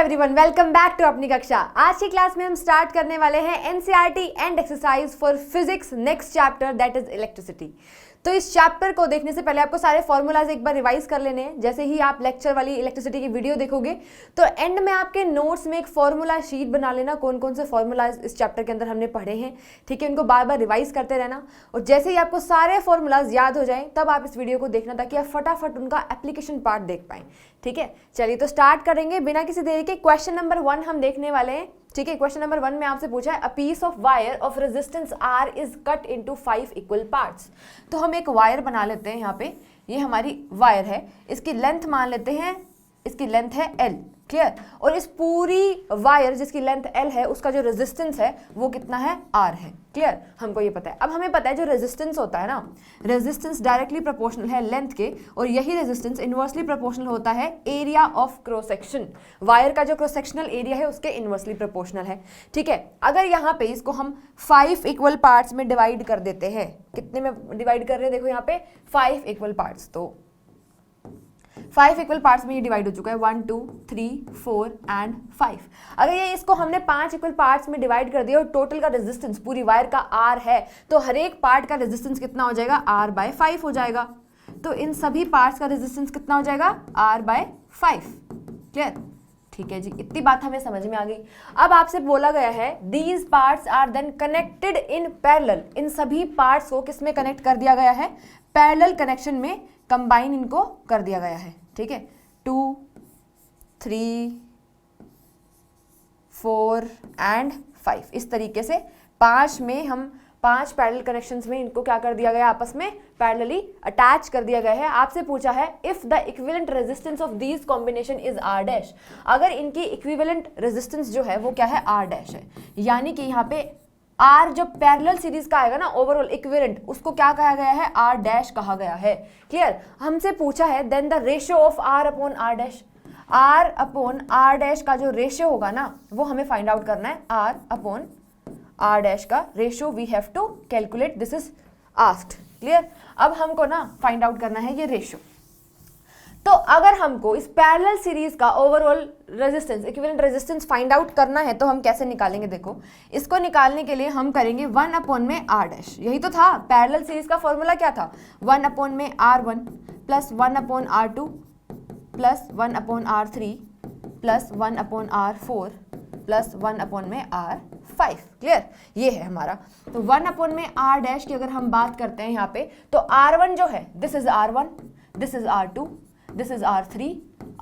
Everyone, welcome back to अपनी कक्षा। आज की क्लास में हम स्टार्ट करने वाले हैं NCERT and exercise for physics next chapter that is electricity. तो इस चैप्टर को देखने से पहले आपको सारे फॉर्मूलाज एक बार रिवाइज कर लेने हैं। जैसे ही आप लेक्चर वाली इलेक्ट्रिसिटी की वीडियो देखोगे तो एंड में आपके नोट्स में एक फॉर्मूला शीट बना लेना, कौन कौन से फॉर्मूलाज इस चैप्टर के अंदर हमने पढ़े हैं, ठीक है। उनको बार बार रिवाइज करते रहना और जैसे ही आपको सारे फॉर्मूलाज याद हो जाएं तब आप इस वीडियो को देखना ताकि आप फटाफट उनका एप्लीकेशन पार्ट देख पाएं, ठीक है। चलिए तो स्टार्ट करेंगे बिना किसी देरी के। क्वेश्चन नंबर 1 हम देखने वाले हैं, ठीक है। क्वेश्चन नंबर 1 में आपसे पूछा है a piece of wire of resistance R is cut into 5 equal parts. तो हम एक वायर बना लेते हैं। यहाँ पे ये हमारी वायर है, इसकी लेंथ मान लेते हैं, इसकी लेंथ है L, क्लियर। और इस पूरी वायर जिसकी लेंथ L है उसका जो रेजिस्टेंस है वो कितना है, R है, क्लियर। हमको ये पता है। अब हमें पता है जो रेजिस्टेंस होता है ना, रेजिस्टेंस डायरेक्टली प्रोपोर्शनल है लेंथ के, और यही रेजिस्टेंस इनवर्सली प्रोपोर्शनल होता है area of cross section. Wire का जो क्रॉस सेक्शनल एरिया है उसके इनवर्सली प्रोपोर्शनल है, ठीक है। अगर यहाँ पे इसको हम 5 इक्वल पार्ट्स में डिवाइड कर देते हैं, कितने में डिवाइड कर रहे हैं, देखो यहाँ पे 5 इक्वल पार्ट्स, तो 5 इक्वल पार्ट्स में ये डिवाइड हो चुका है, 1 2 3 4 एंड 5। अगर ये इसको हमने 5 इक्वल पार्ट्स में डिवाइड कर दिया और टोटल का रेजिस्टेंस पूरी वायर का R है, तो हर एक पार्ट का रेजिस्टेंस कितना हो जाएगा, R/5 हो जाएगा। तो इन सभी पार्ट्स का रेजिस्टेंस कितना हो जाएगा, R/5, क्लियर, ठीक है जी। इतनी बात हमें समझ में आ गई। अब आपसे बोला गया है these parts are then connected in parallel. इन सभी पार्ट्स को किसमें कनेक्ट कर दिया गया है, पैरेलल कनेक्शन में कंबाइन इनको कर दिया गया है, ठीक है। 2 3 4 एंड 5 इस तरीके से 5 में हम 5 पैरेलल कनेक्शंस में इनको क्या कर दिया गया, आपस में पैरेलली अटैच कर दिया गया है। आपसे पूछा है if the equivalent resistance of these combination is R'। अगर इनकी इक्विवेलेंट रेजिस्टेंस जो है वो क्या है, R' है। यानी कि यहाँ पे R जो पैरेलल सीरीज का आएगा ना, ओवरऑल इक्विवेलेंट, उसको क्या कहा गया है, R' कहा गया है, क्लियर। हमसे पूछा है then the ratio of R upon R'। R upon R' का जो रेशियो होगा ना वो हमें फाइंड आउट करना है। R अपॉन R' का ratio we have to calculate, this is asked, clear. अब हमको ना फाइंड आउट करना है ये रेशियो। तो अगर हमको इस पैरेलल सीरीज का overall resistance, equivalent resistance find out करना है तो हम कैसे निकालेंगे, देखो इसको निकालने के लिए हम करेंगे 1 अपॉन में R'। यही तो था पैरेलल सीरीज का फॉर्मूला, क्या था, 1 अपॉन में R1 plus 1 upon R2 plus 1 upon R3 plus 1 upon R4 plus 1 upon में R5, क्लियर। ये है हमारा। तो 1 अपॉन में R' की अगर हम बात करते हैं यहाँ पे, तो R1 जो है this is R1, this is R2, this is R3,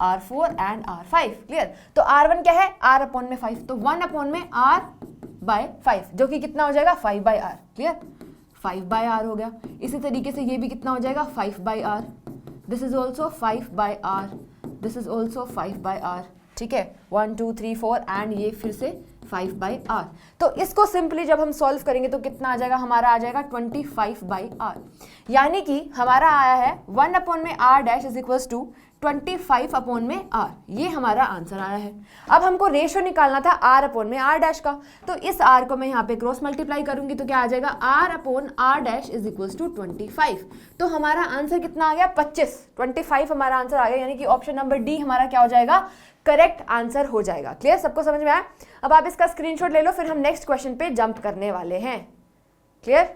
R4 and R5, clear. तो R1 क्या है, R अपॉन में 5, तो 1 अपॉन में R/5 जो कि कितना हो जाएगा, 5/R, क्लियर, 5/R हो गया। इसी तरीके से ये भी कितना हो जाएगा, 5/R, this is also 5/R, this is also 5/R, ठीक है। 1 2 3 4 एंड ये फिर से 5/R। तो इसको सिंपली जब हम सॉल्व करेंगे तो कितना आ जाएगा, हमारा आ जाएगा 25/R। यानी कि हमारा आया है 1 अपॉन में R' is equals to 25 upon में R। ये हमारा आंसर आया है। अब हमको रेशियो निकालना था R अपॉन में R' का, तो इस R को मैं यहाँ पे क्रॉस मल्टीप्लाई करूंगी तो क्या आ जाएगा, R upon R' is equals to 25। तो हमारा आंसर कितना आ गया, 25 हमारा आंसर आ गया। यानी कि ऑप्शन नंबर डी हमारा क्या हो जाएगा, करेक्ट आंसर हो जाएगा, क्लियर। सबको समझ में आया। अब आप इसका स्क्रीनशॉट ले लो, फिर हम नेक्स्ट क्वेश्चन पे जंप करने वाले हैं, क्लियर।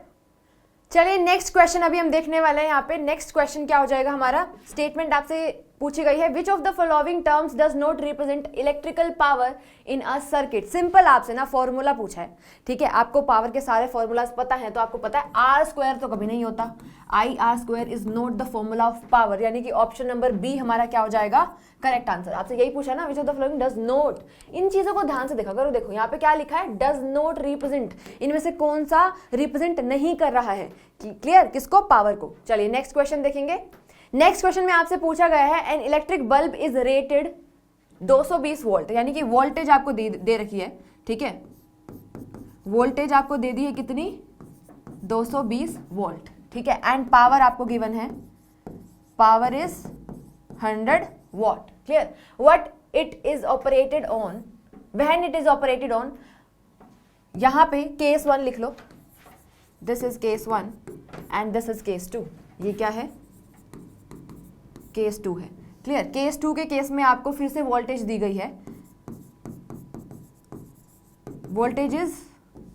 चलिए नेक्स्ट क्वेश्चन अभी हम देखने वाले हैं। यहाँ पे नेक्स्ट क्वेश्चन क्या हो जाएगा हमारा, स्टेटमेंट आपसे पूछी गई है विच of the following terms does not represent electrical power in a circuit. Simple आपसे ना फॉर्मूला पूछा है, ठीक है। आपको पावर के सारे फॉर्मूलाज पता है, तो आपको पता है R² तो कभी नहीं होता, IR² is not the formula of power. यानी कि ऑप्शन नंबर बी हमारा क्या हो जाएगा, करेक्ट आंसर। आपसे यही पूछा ना, which of the following does not. इन चीजों को ध्यान से देखा करो। देखो यहाँ पे क्या लिखा है, डज नॉट रिप्रेजेंट, इनमें से कौन सा रिप्रेजेंट नहीं कर रहा है, क्लियर, किसको, पावर को। चलिए नेक्स्ट क्वेश्चन देखेंगे। नेक्स्ट क्वेश्चन में आपसे पूछा गया है an electric bulb is rated 220 volt. यानी कि वोल्टेज आपको दे रखी है, ठीक है। वोल्टेज आपको दे दी है कितनी, 220 वोल्ट, ठीक है। एंड पावर आपको गिवन है, power is 100 watt, clear. What it is operated on, when it is operated on. यहां पे केस 1 लिख लो, this is case 1 and this is case 2। ये क्या है, केस 2 है, क्लियर। केस 2 के केस में आपको फिर से वोल्टेज दी गई है वोल्टेज इज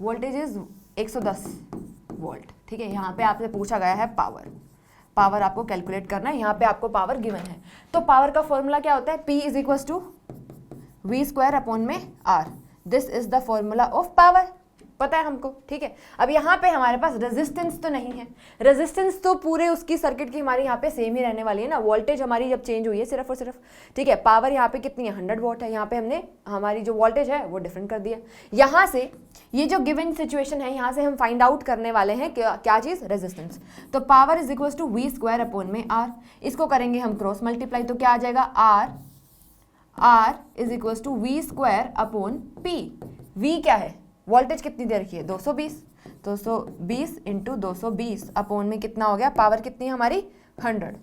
110 वोल्ट, ठीक है। यहाँ पे आपसे पूछा गया है पावर आपको कैलकुलेट करना है, यहाँ पे आपको पावर गिवन है। तो पावर का फॉर्मूला क्या होता है, P is equal to V square upon में R। This is the formula of power, पता है हमको, ठीक है। अब यहाँ पे हमारे पास रेजिस्टेंस तो नहीं है, रेजिस्टेंस तो पूरे उसकी सर्किट की हमारी यहाँ पे सेम ही रहने वाली है ना, वोल्टेज हमारी जब चेंज हुई है सिर्फ और सिर्फ, ठीक है। पावर यहाँ पे कितनी है, 100 वॉट है, यहाँ पे हमने हमारी जो वोल्टेज है वो डिफरेंट कर दिया। यहाँ से ये जो गिवन सिचुएशन है, यहाँ से हम फाइंड आउट करने वाले हैं क्या चीज़, रेजिस्टेंस। तो power is equal to V square upon में R, इसको करेंगे हम क्रॉस मल्टीप्लाई, तो क्या आ जाएगा, R is equal to V square upon P। V क्या है, वोल्टेज कितनी दे रखी है, 220, 220 इंटू 220 अपॉन में कितना हो गया, पावर कितनी है हमारी 100।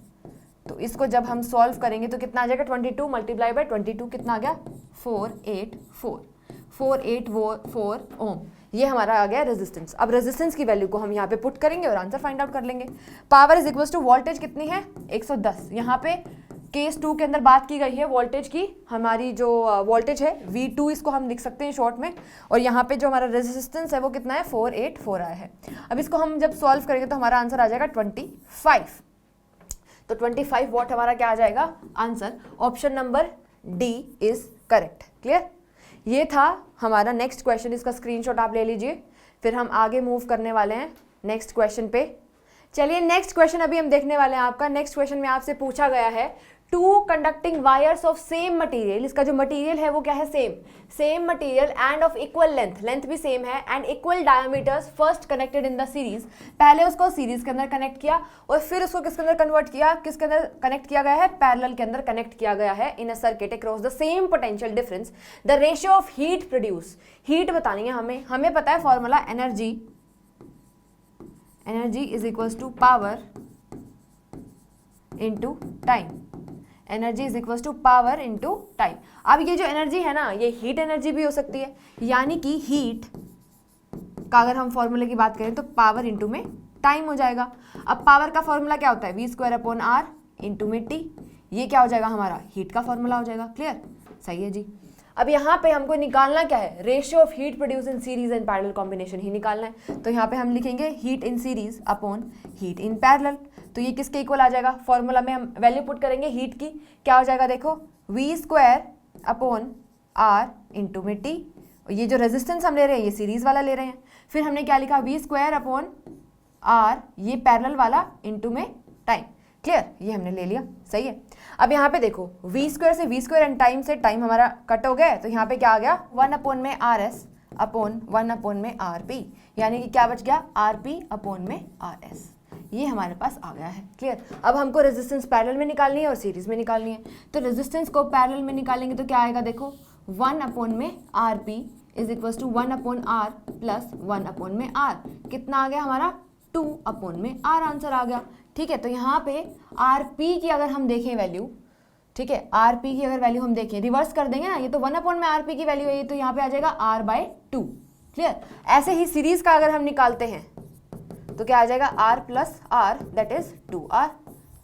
तो इसको जब हम सॉल्व करेंगे तो कितना आ जाएगा, 22 मल्टीप्लाई बाय 22 कितना आ गया, 484 ओम। ये हमारा आ गया रेजिस्टेंस। अब रेजिस्टेंस की वैल्यू को हम यहाँ पे पुट करेंगे और आंसर फाइंड आउट कर लेंगे। Power is equal to voltage कितनी है, 110। यहाँ पे केस 2 के अंदर बात की गई है वोल्टेज की, हमारी जो वोल्टेज है V2 इसको हम लिख सकते हैं शॉर्ट में, और यहाँ पे जो हमारा रेजिस्टेंस है वो कितना है, 484 आया है। अब इसको हम जब सॉल्व करेंगे तो हमारा आंसर आ जाएगा 25। तो 25 वॉट हमारा क्या आ जाएगा answer, option number D is correct. Clear, ये था हमारा नेक्स्ट क्वेश्चन, इसका स्क्रीनशॉट आप ले लीजिए, फिर हम आगे मूव करने वाले हैं नेक्स्ट क्वेश्चन पे। चलिए नेक्स्ट क्वेश्चन अभी हम देखने वाले हैं आपका। नेक्स्ट क्वेश्चन में आपसे पूछा गया है, two conducting wires of same material, इसका जो मटेरियल है वो क्या है, same material and of equal length भी सेम है, and equal diameters first connected in the series. पहले उसको सीरीज के अंदर कनेक्ट किया और फिर उसको किसके अंदर कन्वर्ट किया, किसके अंदर कनेक्ट किया गया है, पैरेलल के अंदर कनेक्ट किया गया है in a circuit across the same potential difference. The ratio of heat produce, heat बतानी है हमें पता है formula, energy is equals to power into time, energy is equal to power into time. अब ये जो एनर्जी है ना, ये हीट एनर्जी भी हो सकती है, यानी कि हीट का अगर हम फॉर्मूले की बात करें तो पावर इंटू में टाइम हो जाएगा। अब पावर का फॉर्मूला क्या होता है, V square upon R into में T, ये क्या हो जाएगा हमारा, हीट का फॉर्मूला हो जाएगा। क्लियर, सही है जी। अब यहाँ पे हमको निकालना क्या है, ratio of heat produce in series and parallel combination ही निकालना है। तो यहाँ पे हम लिखेंगे heat in series upon heat in parallel, तो ये किसके इक्वल आ जाएगा, फॉर्मूला में हम वैल्यू पुट करेंगे हीट की, क्या हो जाएगा देखो, V square upon R into में T। ये जो रेजिस्टेंस हम ले रहे हैं ये सीरीज वाला ले रहे हैं, फिर हमने क्या लिखा, वी स्क्वायर अपॉन R, ये पैरेलल वाला इंटू में टाइम। क्लियर, ये हमने ले लिया, सही है। अब यहाँ पे देखो, वी स्क्वायर से वी स्क्वायर एंड टाइम से टाइम हमारा कट हो गया, तो यहाँ पे क्या आ गया, 1 अपॉन में RS अपॉन 1 अपॉन में RP, यानी कि क्या बच गया, RP अपॉन में RS, ये हमारे पास आ गया है। क्लियर, अब हमको रेजिस्टेंस पैरेलल में निकालनी है और सीरीज में निकालनी है, तो रेजिस्टेंस को पैरेलल में निकालेंगे तो क्या आएगा देखो, 1 अपॉन में RP is equal to 1 upon R plus 1 upon में R, कितना आ गया हमारा, 2 अपॉन में R आंसर आ गया। ठीक है, तो यहाँ पे RP की अगर हम देखें वैल्यू, ठीक है, RP की अगर वैल्यू हम देखें, रिवर्स कर देंगे ना, ये तो 1 अपॉन में RP की वैल्यू है, ये तो यहाँ पे आ जाएगा R/2। क्लियर, ऐसे ही सीरीज का अगर हम निकालते हैं तो क्या आ जाएगा, R plus R that is 2R।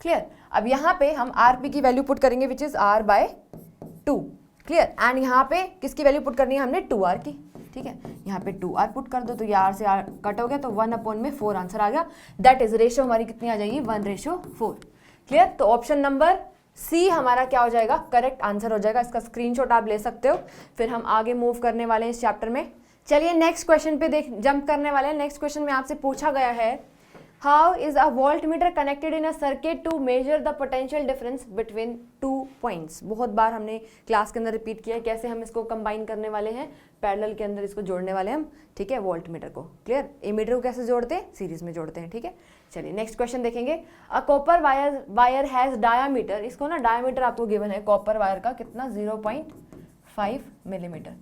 Clear, अब यहाँ पे हम RP की वैल्यू पुट करेंगे which is R/2। Clear, and यहाँ पे किसकी वैल्यू पुट करनी है हमने, 2R की। ठीक है, यहाँ पे 2R पुट कर दो तो ये R से R कट हो गया, तो 1 अपॉन में 4 आंसर आ गया, दैट इज रेशियो हमारी कितनी आ जाएगी, 1/4। क्लियर, तो ऑप्शन नंबर सी हमारा क्या हो जाएगा, करेक्ट आंसर हो जाएगा। इसका स्क्रीनशॉट आप ले सकते हो, फिर हम आगे मूव करने वाले हैं इस चैप्टर में। चलिए नेक्स्ट क्वेश्चन पे जंप करने वाले हैं। नेक्स्ट क्वेश्चन में आपसे पूछा गया है, how is a voltmeter connected in a circuit to measure the potential difference between 2 points. बहुत बार हमने क्लास के अंदर रिपीट किया है कैसे हम इसको कंबाइन करने वाले हैं, पैरेलल के अंदर इसको जोड़ने वाले हैं हम। ठीक है, वोल्टमीटर को। क्लियर, एमीटर को कैसे जोड़ते हैं, सीरीज में जोड़ते हैं। ठीक है, चलिए नेक्स्ट क्वेश्चन देखेंगे। A copper wire has diameter, इसको ना डायामीटर आपको गिवन है कॉपर वायर का कितना, 0.5 मिलीमीटर।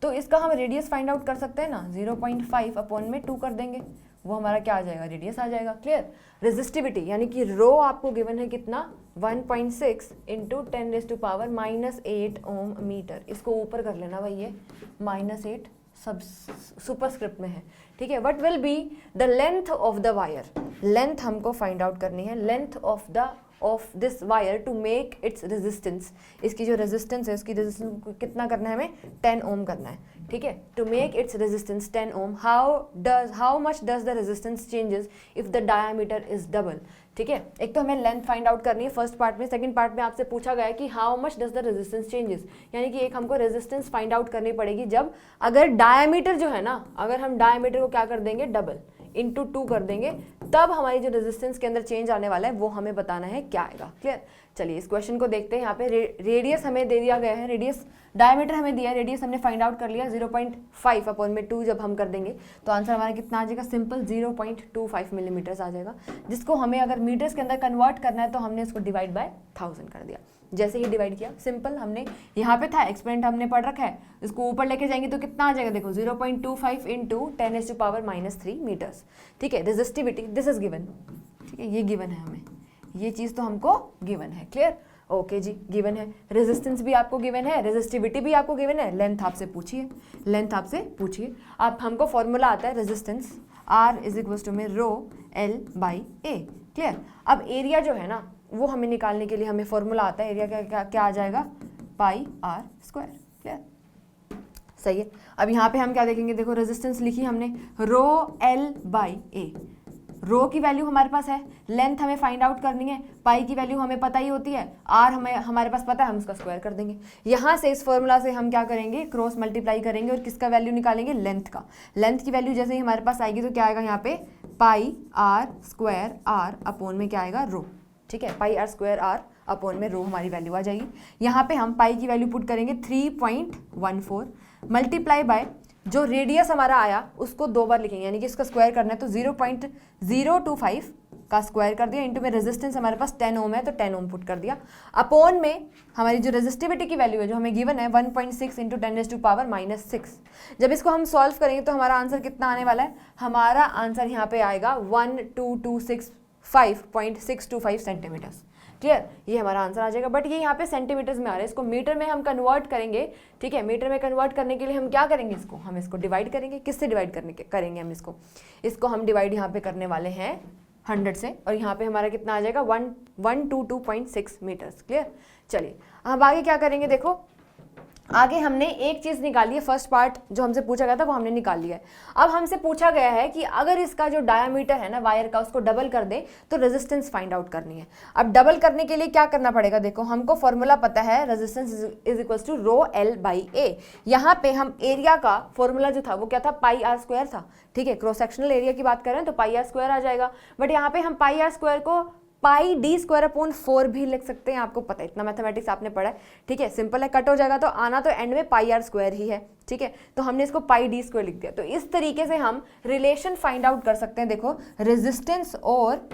तो इसका हम रेडियस फाइंड आउट कर सकते हैं ना, 0.5 अपॉन में 2 कर देंगे, वो हमारा क्या आ जाएगा, रेडियस आ जाएगा। क्लियर, रेजिस्टिविटी यानी कि रो आपको गिवन है कितना, 1.6 इंटू 10⁻⁻8 ओम मीटर। इसको ऊपर कर लेना भाई, ये -8 सब सुपरस्क्रिप्ट में है। ठीक है, what will be the length of the wire, length हमको फाइंड आउट करनी है, length of the of this wire to make its resistance, इसकी जो रेजिस्टेंस है उसकी रेजिस्टेंस को कितना करना है हमें 10 ओम करना है, ठीक है, to make its resistance 10 ohm, how much does the resistance changes if the diameter is double, ठीक है। एक तो हमें लेंथ फाइंड आउट करनी है फर्स्ट पार्ट में, सेकंड पार्ट में आपसे पूछा गया है कि how much does the resistance changes, यानी कि एक हमको रेजिस्टेंस फाइंड आउट करनी पड़ेगी जब अगर डायमीटर जो है ना, अगर हम डायमीटर को क्या कर देंगे डबल इंटू 2 कर देंगे, तब हमारी जो रेजिस्टेंस के अंदर चेंज आने वाला है वो हमें बताना है क्या आएगा। क्लियर, चलिए इस क्वेश्चन को देखते हैं। यहाँ पे रेडियस हमें दे दिया गया है, रेडियस डायमीटर हमें दिया है, रेडियस हमने फाइंड आउट कर लिया 0.5 अपॉन में 2 जब हम कर देंगे तो आंसर हमारा कितना आ जाएगा, सिंपल 0.25 मिलीमीटर्स आ जाएगा, जिसको हमें अगर मीटर्स के अंदर कन्वर्ट करना है तो हमने इसको डिवाइड बाय 1000 कर दिया। जैसे ही डिवाइड किया सिंपल, हमने यहाँ पे था एक्सपेरिमेंट हमने पढ़ रखा है, इसको ऊपर लेके जाएंगे तो कितना आ जाएगा, देखो 0.25 इंटू 10⁻⁻³ मीटर्स, ठीक है। रेजिस्टिविटी दिस इज गिवन, ठीक है, ये गिवन है हमें, ये चीज़ तो हमको गिवन है। क्लियर, ओके जी, गिवन है, रेजिस्टेंस भी आपको गिवन है, रेजिस्टिविटी भी आपको गिवन है, लेंथ आपसे पूछिए, लेंथ आपसे पूछिए। आप हमको फॉर्मूला आता है resistance R is equal to में rho L by A। Clear, अब एरिया जो है ना वो हमें निकालने के लिए हमें फॉर्मूला आता है, एरिया क्या आ जाएगा, पाई आर स्क्वायर। क्लियर, सही है। अब यहाँ पे हम क्या देखेंगे, देखो रेजिस्टेंस लिखी हमने रो L बाई A, रो की वैल्यू हमारे पास है, लेंथ हमें फाइंड आउट करनी है, पाई की वैल्यू हमें पता ही होती है, आर हमें हमारे पास पता है, हम उसका स्क्वायर कर देंगे। यहाँ से इस फॉर्मूला से हम क्या करेंगे, क्रॉस मल्टीप्लाई करेंगे और किसका वैल्यू निकालेंगे, लेंथ का। लेंथ की वैल्यू जैसे ही हमारे पास आएगी तो क्या आएगा यहाँ पे, पाई आर स्क्वायर आर अपॉन में क्या आएगा, रो, ठीक है, पाई आर स्क्वायर आर अपॉन में रो हमारी वैल्यू आ जाएगी। यहाँ पे हम पाई की वैल्यू पुट करेंगे 3.14 मल्टीप्लाई बाय जो रेडियस हमारा आया उसको 2 बार लिखेंगे, यानी कि इसका स्क्वायर करना है तो 0.025 का स्क्वायर कर दिया, इंटू में रेजिस्टेंस हमारे पास 10 ओम है तो 10 ओम पुट कर दिया, अपॉन में हमारी जो रेजिस्टिविटी की वैल्यू है जो हमें गिवन है 1.6 इंटू 10⁻⁻�6। जब इसको हम सॉल्व करेंगे तो हमारा आंसर कितना आने वाला है, हमारा आंसर यहाँ पे आएगा 12265.625 सेंटीमीटर्स। क्लियर, ये हमारा आंसर आ जाएगा, बट ये यहाँ पे सेंटीमीटर्स में आ रहा है, इसको मीटर में हम कन्वर्ट करेंगे, ठीक है। मीटर में कन्वर्ट करने के लिए हम क्या करेंगे, हम इसको डिवाइड करेंगे, किससे डिवाइड करेंगे हम इसको हम डिवाइड यहाँ पे करने वाले हैं 100 से, और यहाँ पे हमारा कितना आ जाएगा 122.6 मीटर्स। क्लियर, चलिए अब आगे क्या करेंगे, देखो आगे हमने एक चीज निकाली है, फर्स्ट पार्ट जो हमसे पूछा गया था वो हमने निकाल लिया है। अब हमसे पूछा गया है कि अगर इसका जो डायामीटर है ना वायर का उसको डबल कर दे तो रेजिस्टेंस फाइंड आउट करनी है। अब डबल करने के लिए क्या करना पड़ेगा, देखो हमको फॉर्मूला पता है resistance is equal to rho L by A। यहाँ पे हम एरिया का फॉर्मूला जो था वो क्या था, पाई आर स्क्वायर था, ठीक है। क्रॉस सेक्शनल एरिया की बात करें तो पाई आर स्क्वायर आ जाएगा, बट यहाँ पे हम पाई आर स्क्वायर को पाई डी स्क्वायर अपॉन 4 भी लिख सकते हैं, आपको पता है, इतना मैथमेटिक्स आपने पढ़ा है, ठीक है। सिंपल है, कट हो जाएगा तो आना तो एंड में पाई आर स्क्वायर ही है, ठीक है। तो हमने इसको पाई डी स्क्वायर लिख दिया। तो इस तरीके से हम रिलेशन फाइंड आउट कर सकते हैं। देखो रेजिस्टेंस और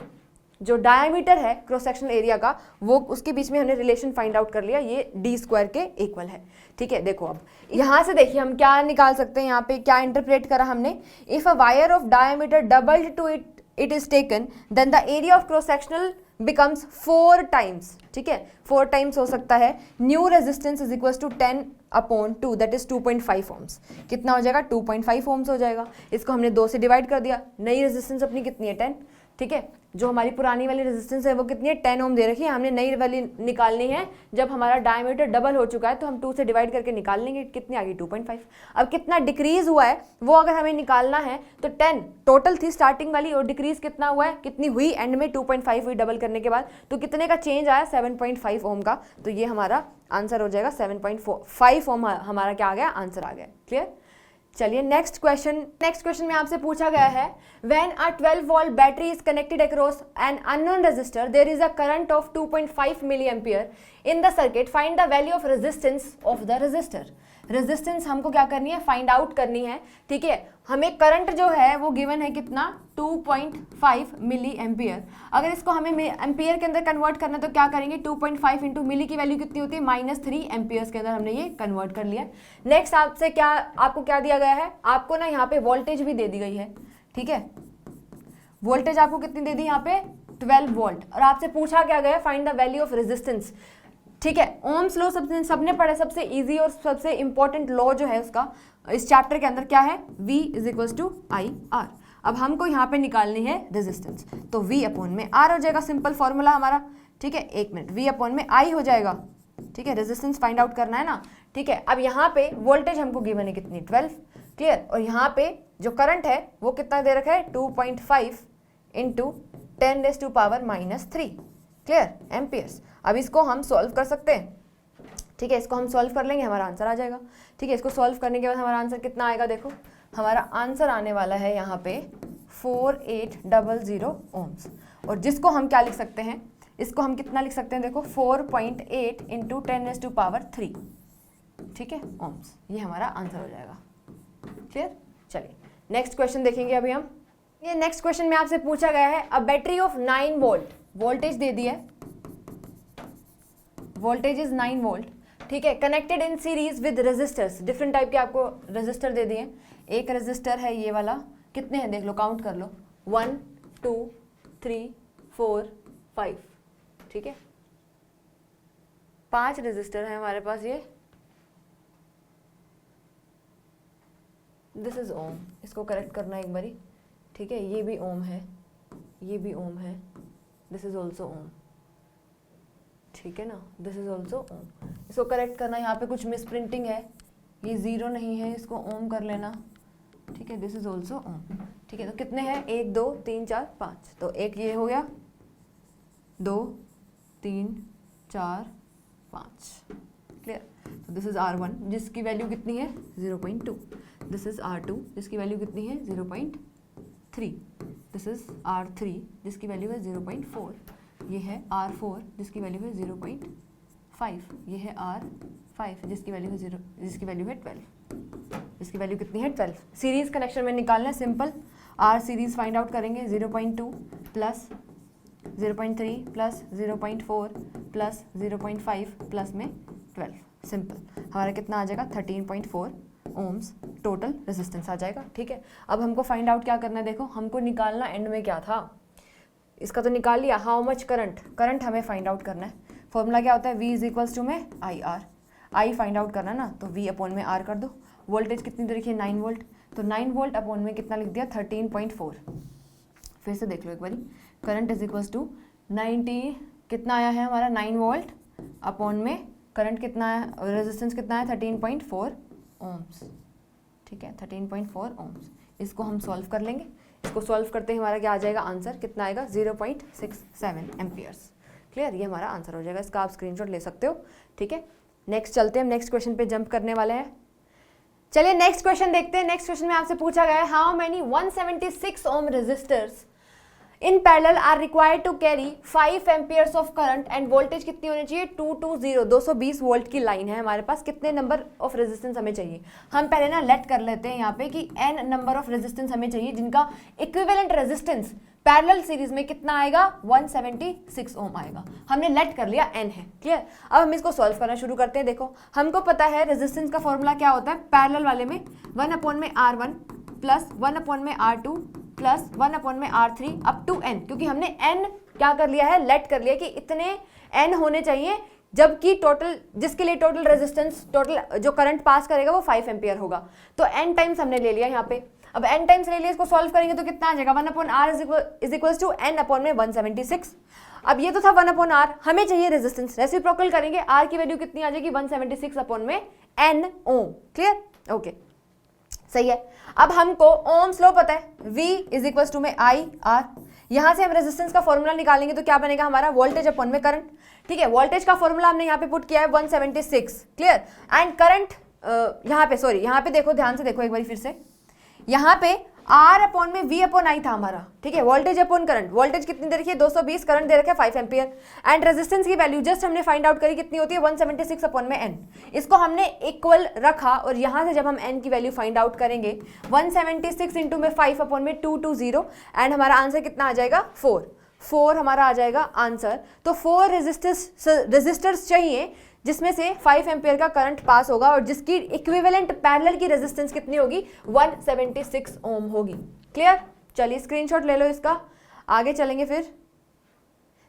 जो डायमीटर है क्रॉस सेक्शनल एरिया का वो उसके बीच में हमने रिलेशन फाइंड आउट कर लिया, ये डी स्क्वायर के इक्वल है, ठीक है। देखो अब यहाँ से देखिए हम क्या निकाल सकते हैं, यहाँ पे क्या इंटरप्रेट करा हमने, if a wire of diameter doubled to it is taken then the area of cross sectional becomes 4 times, ठीक है, 4 times हो सकता है। New resistance is equal to 10/2 that is 2.5 ohms. कितना हो जाएगा, 2.5 ओम्स हो जाएगा। इसको हमने 2 से डिवाइड कर दिया, नई रेजिस्टेंस अपनी कितनी है 10, ठीक है। जो हमारी पुरानी वाली रेजिस्टेंस है वो कितनी है 10 ओम दे रखी है, हमने नई वाली निकालनी है। जब हमारा डायमीटर डबल हो चुका है तो हम 2 से डिवाइड करके निकाल लेंगे, कितनी आ गई 2.5। अब कितना डिक्रीज हुआ है वो अगर हमें निकालना है तो 10 टोटल थी स्टार्टिंग वाली और डिक्रीज कितना हुआ है, कितनी हुई एंड में 2.5 हुई डबल करने के बाद, तो कितने का चेंज आया 7.5 ओम का। तो ये हमारा आंसर हो जाएगा 7.5 ओम, हमारा क्या आ गया, आंसर आ गया। क्लियर, चलिए नेक्स्ट क्वेश्चन में आपसे पूछा गया है when a 12 volt battery is connected across an unknown resistor there is a current of 2.5 milliampere in the circuit, find the value of resistance of the resistor. Resistance हमको क्या करनी है, find out करनी है, ठीक है। हमें current जो है वो गिवन है कितना 2.5 मिली एम्पियर। अगर इसको हमें एम्पियर के अंदर कन्वर्ट करना तो क्या करेंगे, 2.5 इंटू मिली की वैल्यू कितनी होती है -3 एम्पियर्स के अंदर हमने ये कन्वर्ट कर लिया। नेक्स्ट आपको क्या दिया गया है, आपको ना यहाँ पे वोल्टेज भी दे दी गई है, ठीक है। वोल्टेज आपको कितनी दे दी यहाँ पे 12 वोल्ट, और आपसे पूछा क्या गया find the value of resistance, ठीक है। ओम्स लॉ सबने पढ़ा, सबसे इजी और सबसे इंपॉर्टेंट लॉ जो है उसका इस चैप्टर के अंदर क्या है, V is equal to IR। अब हमको यहाँ पे निकालनी है रेजिस्टेंस, तो V अपॉन में R हो जाएगा, सिंपल फॉर्मूला हमारा, ठीक है, 1 मिनट, V अपॉन में I हो जाएगा, ठीक है, रेजिस्टेंस फाइंड आउट करना है ना, ठीक है। अब यहाँ पे वोल्टेज हमको गिवन है कितनी, 12, क्लियर, और यहाँ पे जो करंट है वो कितना दे रखा है, 2.5 इंटू 10⁻⁻3, क्लियर, एम्पियर्स। अब इसको हम सॉल्व कर सकते हैं, ठीक है, इसको हम सॉल्व कर लेंगे, हमारा आंसर आ जाएगा, ठीक है। इसको सॉल्व करने के बाद हमारा आंसर कितना आएगा, देखो हमारा आंसर आने वाला है यहाँ पे 4800 ओम्स, और जिसको हम क्या लिख सकते हैं, इसको हम कितना लिख सकते हैं, देखो 4.8 इंटू 10⁻3, ठीक है, ओम्स, ये हमारा आंसर हो जाएगा, क्लियर। चलिए नेक्स्ट क्वेश्चन देखेंगे अभी हम। ये नेक्स्ट क्वेश्चन में आपसे पूछा गया है, a battery of 9 volt, voltage दे दी है, वोल्टेज इज 9 वोल्ट, ठीक है, connected in series with resistors, different type के आपको रेजिस्टर दे दिए। एक रेजिस्टर है ये वाला, कितने हैं देख लो, काउंट कर लो, 1 2 3 4 5, ठीक है, 5 रेजिस्टर है हमारे पास ये, दिस इज ओम, इसको करेक्ट करना एक बारी, ठीक है, ये भी ओम है, ये भी ओम है, दिस इज ऑल्सो ओम, ठीक है ना, दिस इज ऑल्सो ओम, इसको करेक्ट करना, यहाँ पे कुछ मिस प्रिंटिंग है, ये 0 नहीं है, इसको ओम कर लेना, ठीक है, दिस इज ऑल्सो ओम, ठीक है। तो कितने हैं, 1 2 3 4 5, तो एक ये हो गया, 2 3 4 5, क्लियर। तो दिस इज R1 जिसकी वैल्यू कितनी है 0.2, दिस इज R2 जिसकी वैल्यू कितनी है 0.3, दिस इज R3 जिसकी वैल्यू है 0.4, ये है R4 जिसकी वैल्यू है 0.5, ये है R5 जिसकी वैल्यू है 12, जिसकी वैल्यू कितनी है 12। सीरीज कनेक्शन में निकालना है, simple, R series find out करेंगे, 0.2 प्लस 0.3 प्लस 0.4 प्लस 0.5 प्लस में 12, सिंपल, हमारा कितना आ जाएगा 13.4 ओम्स टोटल रेजिस्टेंस आ जाएगा, ठीक है। अब हमको फाइंड आउट क्या करना है, देखो हमको निकालना एंड में क्या था, इसका तो निकाल लिया, हाउ मच करंट, करंट हमें फाइंड आउट करना है, फॉर्मूला क्या होता है, V इज इक्वल्स टू में IR, I फाइंड आउट करना ना, तो V अपॉन में R कर दो, वोल्टेज कितनी दे रखी है 9 वोल्ट, तो 9 वोल्ट अपॉन में कितना लिख दिया 13.4, फिर से देख लो एक बारी, करंट इज इक्वल्स टू 90, कितना आया है हमारा 9 वोल्ट अपॉन में करंट कितना है, रेजिस्टेंस कितना है 13.4 ओम्स, ठीक है, 13.4 ओम्स, इसको हम सॉल्व कर लेंगे, इसको सॉल्व करते ही हमारा क्या आ जाएगा, आंसर कितना आएगा 0.67 एम्पियर्स, क्लियर, ये हमारा आंसर हो जाएगा, इसका आप स्क्रीनशॉट ले सकते हो, ठीक है। नेक्स्ट चलते हैं, नेक्स्ट क्वेश्चन पे जंप करने वाले हैं। चलिए नेक्स्ट क्वेश्चन देखते हैं। नेक्स्ट क्वेश्चन में आपसे पूछा गया है, how many 176 ohm resistors in parallel are required to carry 5 amperes of current and voltage कितनी होनी चाहिए 220 वोल्ट की लाइन है हमारे पास, कितने नंबर ऑफ रेजिस्टेंस हमें चाहिए। हम पहले ना लेट कर लेते हैं यहाँ पे कि n नंबर ऑफ रेजिस्टेंस हमें चाहिए जिनका इक्विवेलेंट रेजिस्टेंस पैरेलल सीरीज में कितना आएगा 176 ओम आएगा, हमने लेट कर लिया n है, क्लियर। अब हम इसको सॉल्व करना शुरू करते हैं। देखो हमको पता है रेजिस्टेंस का फॉर्मूला क्या होता है, पैरेलल वाले में 1/R1 plus 1/R2 plus 1/R3 up to n, क्योंकि हमने n क्या कर लिया है, लेट कर लिया कि इतने n होने चाहिए, जबकि टोटल जिसके लिए टोटल रेजिस्टेंस टोटल जो करंट पास करेगा वो 5 एम्पियर होगा, तो n टाइम्स हमने ले लिया यहाँ पे। अब n टाइम्स ले लिया, इसको सॉल्व करेंगे तो कितना आ जाएगा 1/R is equals to n upon में 176। अब ये तो था 1/R, हमें चाहिए रेजिस्टेंस, रेसिप्रोकल करेंगे, r की वैल्यू कितनी आ जाएगी 176 अपॉन में n ओम, क्लियर, ओके सही है। अब हमको ओम्स लॉ पता है, V इज इक्वल्स टू में IR, यहां से हम रेजिस्टेंस का फॉर्मूला निकालेंगे तो क्या बनेगा हमारा वोल्टेज अपॉन में करंट, ठीक है। वोल्टेज का फॉर्मूला हमने यहाँ पे पुट किया है 176, क्लियर, एंड करंट यहाँ पे सॉरी यहाँ पे देखो, ध्यान से देखो एक बार फिर से, यहाँ पे R अपॉन में V अपॉन I था हमारा, ठीक है, वोल्टेज अपॉन करंट, वोल्टेज कितनी दे रखी है 220, करंट दे रखा है 5 एम्पियर, एंड रेजिस्टेंस की वैल्यू जस्ट हमने फाइंड आउट करी कितनी होती है 176 अपॉन में n, इसको हमने इक्वल रखा और यहाँ से जब हम n की वैल्यू फाइंड आउट करेंगे 176 इंटू में 5 अपॉन में 220 एंड हमारा आंसर कितना आ जाएगा 4 हमारा आ जाएगा आंसर। तो 4 रेजिस्टर्स चाहिए जिसमें से 5 एम्पियर का करंट पास होगा और जिसकी इक्विवेलेंट पैरेलल की रेजिस्टेंस कितनी होगी 176 ओम होगी, क्लियर। चलिए स्क्रीनशॉट ले लो इसका, आगे चलेंगे फिर।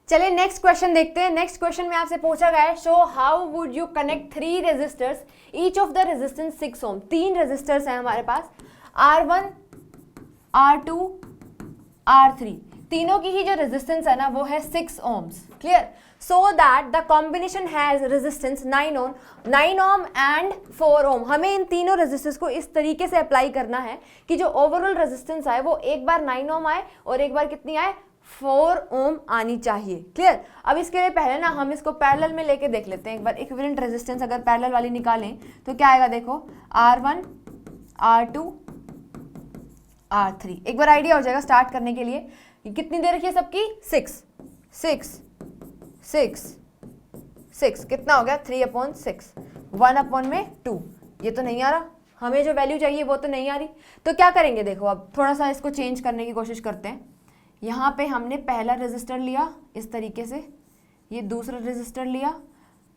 चलिए नेक्स्ट क्वेश्चन देखते हैं। नेक्स्ट क्वेश्चन में आपसे पूछा गया है, show how would you connect 3 resistors each of the resistance 6 ohm. 3 resistors हैं हमारे पास, R1 R2 R3, तीनों की ही जो रेजिस्टेंस है ना वो है 6 ohms, clear. So that the combination has resistance 9 ohm and 4 ohm। हमें इन तीनों रेजिस्टेंस को इस तरीके से अप्लाई करना है कि जो ओवरऑल रेजिस्टेंस आए वो एक बार 9 ohm आए और एक बार कितनी आए, 4 ohm आनी चाहिए, क्लियर। अब इसके लिए पहले ना हम इसको पैरेलल में लेके देख लेते हैं एक बार। इक्विवेलेंट रेजिस्टेंस अगर पैरेलल वाली निकालें तो क्या आएगा, देखो R1 R2 R3। एक बार आइडिया हो जाएगा स्टार्ट करने के लिए। कितनी दे रखी है सबकी, 6 6 6 6, कितना हो गया 3/6, 1/2। ये तो नहीं आ रहा, हमें जो वैल्यू चाहिए वो तो नहीं आ रही। तो क्या करेंगे, देखो अब थोड़ा सा इसको चेंज करने की कोशिश करते हैं। यहाँ पे हमने पहला रेजिस्टर लिया इस तरीके से, ये दूसरा रेजिस्टर लिया,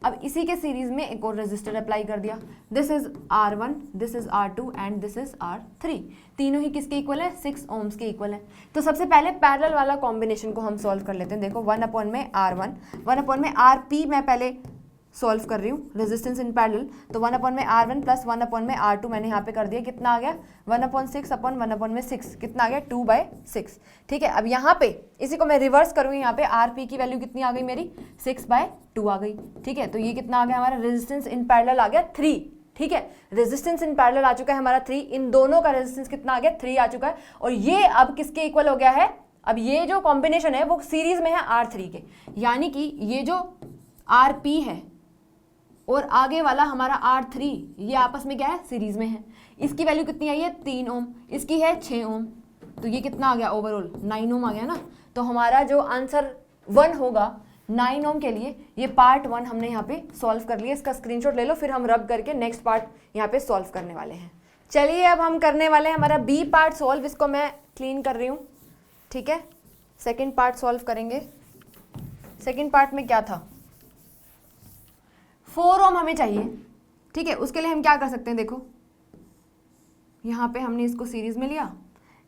अब इसी के सीरीज में एक और रेजिस्टर अप्लाई कर दिया। This is R1, this is R2 and this is R3। तीनों ही किसके इक्वल है, 6 ohms के इक्वल है। तो सबसे पहले पैरेलल वाला कॉम्बिनेशन को हम सॉल्व कर लेते हैं। देखो 1/R1, 1/RP मैं पहले सॉल्व कर रही हूँ, रेजिस्टेंस इन पैरेलल। तो 1/R1 प्लस 1/R2 मैंने यहाँ पे कर दिया, कितना आ गया 1/6 अपॉन 1/6, कितना आ गया 2/6। ठीक है, अब यहाँ पे इसी को मैं रिवर्स करूँगी, यहाँ पे RP की वैल्यू कितनी आ गई मेरी, 6/2 आ गई। ठीक है, तो ये कितना आ गया हमारा, रेजिस्टेंस इन पैरेलल आ गया 3। ठीक है, रेजिस्टेंस इन पैरेलल आ चुका है हमारा 3, इन दोनों का रेजिस्टेंस कितना आ गया, 3 आ चुका है। और ये अब किसके इक्वल हो गया है, अब ये जो कॉम्बिनेशन है वो सीरीज में है R3 के, यानी कि ये जो RP है और आगे वाला हमारा R3, ये आपस में क्या है, सीरीज में है। इसकी वैल्यू कितनी आई है, 3 ohm, इसकी है 6 ohm। तो ये कितना आ गया ओवरऑल, 9 ohm आ गया ना। तो हमारा जो आंसर 1 होगा 9 ohm के लिए, ये पार्ट 1 हमने यहाँ पे सॉल्व कर लिया। इसका स्क्रीनशॉट ले लो, फिर हम रब करके नेक्स्ट पार्ट यहाँ पे सॉल्व करने वाले हैं। चलिए अब हम करने वाले हैं हमारा B पार्ट सॉल्व। इसको मैं क्लीन कर रही हूँ। ठीक है, सेकेंड पार्ट सॉल्व करेंगे। सेकेंड पार्ट में क्या था, 4 ohm हमें चाहिए। ठीक है, उसके लिए हम क्या कर सकते हैं, देखो यहाँ पे हमने इसको सीरीज में लिया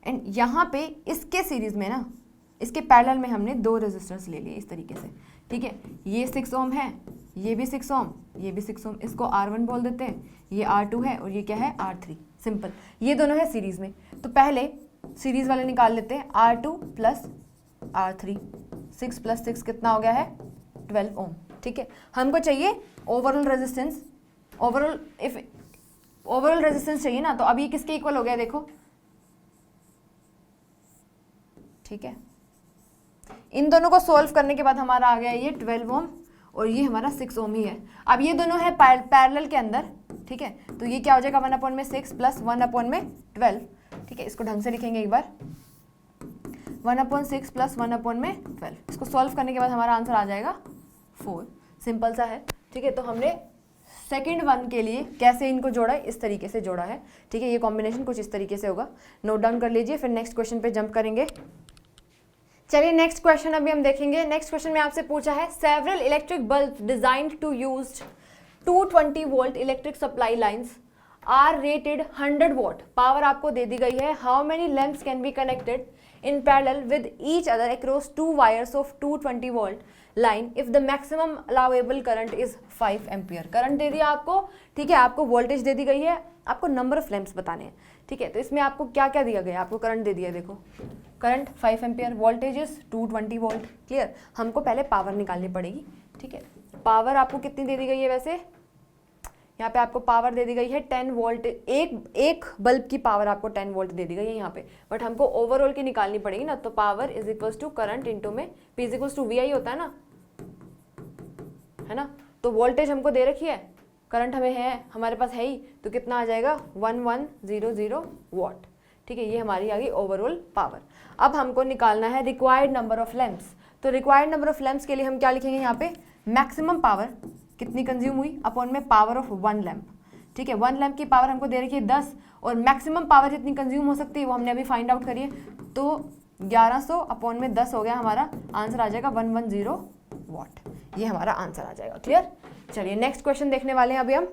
एंड यहाँ पे इसके सीरीज में ना, इसके पैरेलल में हमने 2 रेजिस्टेंस ले लिए इस तरीके से। ठीक है, ये 6 ohm है, ये भी 6 ohm, ये भी 6 ohm। इसको R1 बोल देते हैं, ये R2 है और ये क्या है R3। सिंपल, ये दोनों है सीरीज में। तो पहले सीरीज वाले निकाल लेते हैं, R2 प्लस R3, 6 + 6 कितना हो गया है, 12 ohm। ठीक है, हमको चाहिए ओवरऑल रेजिस्टेंस, ओवरऑल रेजिस्टेंस चाहिए ना। तो अब ये किसके इक्वल हो गया, देखो। ठीक है, इन दोनों को सॉल्व करने के बाद हमारा आ गया ये 12 ohm और ये हमारा 6 ohm ही है। अब ये दोनों है पैरेलल के अंदर। ठीक है, तो ये क्या हो जाएगा, 1/6 प्लस 1/12। ठीक है, इसको ढंग से लिखेंगे एक बार, 1/6 प्लस 1/12। इसको सॉल्व करने के बाद हमारा आंसर आ जाएगा 4। सिंपल सा है। ठीक है, तो हमने सेकंड वन के लिए कैसे इनको जोड़ा है, इस तरीके से जोड़ा है। ठीक है, ये कॉम्बिनेशन कुछ इस तरीके से होगा, नोट डाउन कर लीजिए, फिर नेक्स्ट क्वेश्चन पे जंप करेंगे। चलिए नेक्स्ट क्वेश्चन अभी हम देखेंगे। नेक्स्ट क्वेश्चन में आपसे पूछा है, several electric bulb designed to use 220 volt electric supply lines are rated 100 watt. Power आपको दे दी गई है। How many lamps can be connected in parallel with each other across 2 wires of 220 volt line if the maximum allowable current is 5 ampere। Current दे दिया आपको। ठीक है, आपको वोल्टेज दे दी गई है, आपको नंबर ऑफ लैंप्स बताने हैं। ठीक है, तो इसमें आपको क्या क्या दिया गया, आपको करंट दे दिया है, देखो current 5 ampere, voltage is 220 volt. Clear, हमको पहले पावर निकालनी पड़ेगी। ठीक है, पावर आपको कितनी दे दी गई है, वैसे यहाँ पे आपको पावर दे दी गई है 10 वोल्ट। एक बल्ब की पावर आपको 10 वोल्ट दे दी गई है यहाँ पे, बट हमको ओवरऑल की निकालनी पड़ेगी ना। तो power is equals to current into में P is equals to VI होता है ना। तो वोल्टेज हमको दे रखी है, करंट हमें है, हमारे पास है ही, तो कितना आ जाएगा 1100 वॉट। ठीक है, ये हमारी आ गई ओवरऑल पावर। अब हमको निकालना है रिक्वायर्ड नंबर ऑफ लैंप्स। तो रिक्वायर्ड नंबर ऑफ लैंप्स के लिए हम क्या लिखेंगे, यहाँ पे मैक्सिमम पावर कितनी कंज्यूम हुई अपॉन में पावर ऑफ 1 लैंप। ठीक है, 1 लैंप की पावर हमको दे रखी है 10 और मैक्सिमम पावर जितनी कंज्यूम हो सकती है वो हमने अभी फाइंड आउट करी है। तो 1100 अपॉन में 10 हो गया, हमारा आंसर आ जाएगा 110 वॉट। ये हमारा आंसर आ जाएगा। क्लियर, चलिए नेक्स्ट क्वेश्चन देखने वाले हैं अभी हम।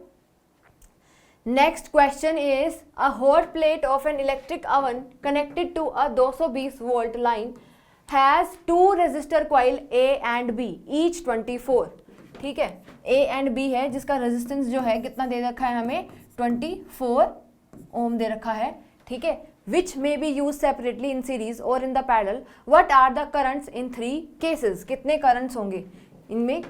Next question is a hot plate of an electric oven connected to a 220 volt line has 2 resistor coil A and B each 24। ठीक है, A एंड B है, जिसका रेजिस्टेंस जो है कितना दे रखा है हमें, 24 ओम दे रखा है। ठीक है, which may be used separately in series or in the parallel. What are the currents in 3 cases? कितने currents होंगे इनमें,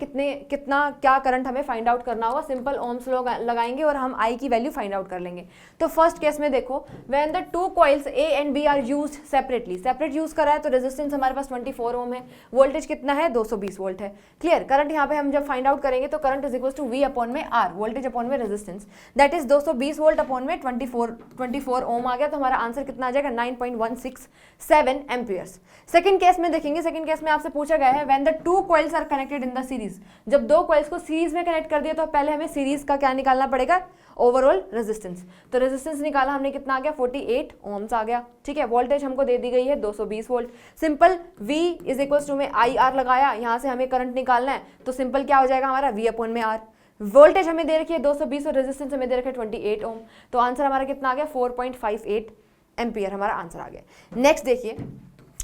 कितना क्या करंट हमें फाइंड आउट करना होगा. सिंपल ओम्स लगाएंगे और हम आई की वैल्यू फाइंड आउट कर लेंगे. तो फर्स्ट केस में देखो, when the two coils A and B are used separately, separate use करा है तो रेजिस्टेंस हमारे पास 24 ओम है, वोल्टेज कितना है 220 वोल्ट है. क्लियर. करंट यहाँ पे हम जब फाइंड आउट करेंगे तो current is equal to V upon में आर, वोल्टेज अपॉन में resistance, that is 220 volt upon में 24 ओम आ गया. तो हमारा आंसर कितना आ जाएगा 9.167 एम्पियर्स. सेकंड केस में देखेंगे, सेकंड केस में आपसे पूछा गया है when the two coils are connected in the series, जब दो कॉइल्स को सीरीज में कनेक्ट कर दिया तो पहले हमें सीरीज का क्या निकालना पड़ेगा, ओवरऑल रेजिस्टेंस. तो रेजिस्टेंस निकाला हमने, कितना आ गया 48 ओम्स आ गया. ठीक है. वोल्टेज हमको दे दी गई है 220 volt. Simple V is equal to में आई आर लगाया, यहां से हमें करंट निकालना है तो सिंपल क्या हो जाएगा हमारा V अपॉन में R. वोल्टेज हमें दे रखी है 220 और रेजिस्टेंस हमें दे रखा है 28 ओम. तो आंसर हमारा कितना आ गया 4.58 एम्पियर हमारा आंसर आ गया. नेक्स्ट देखिए,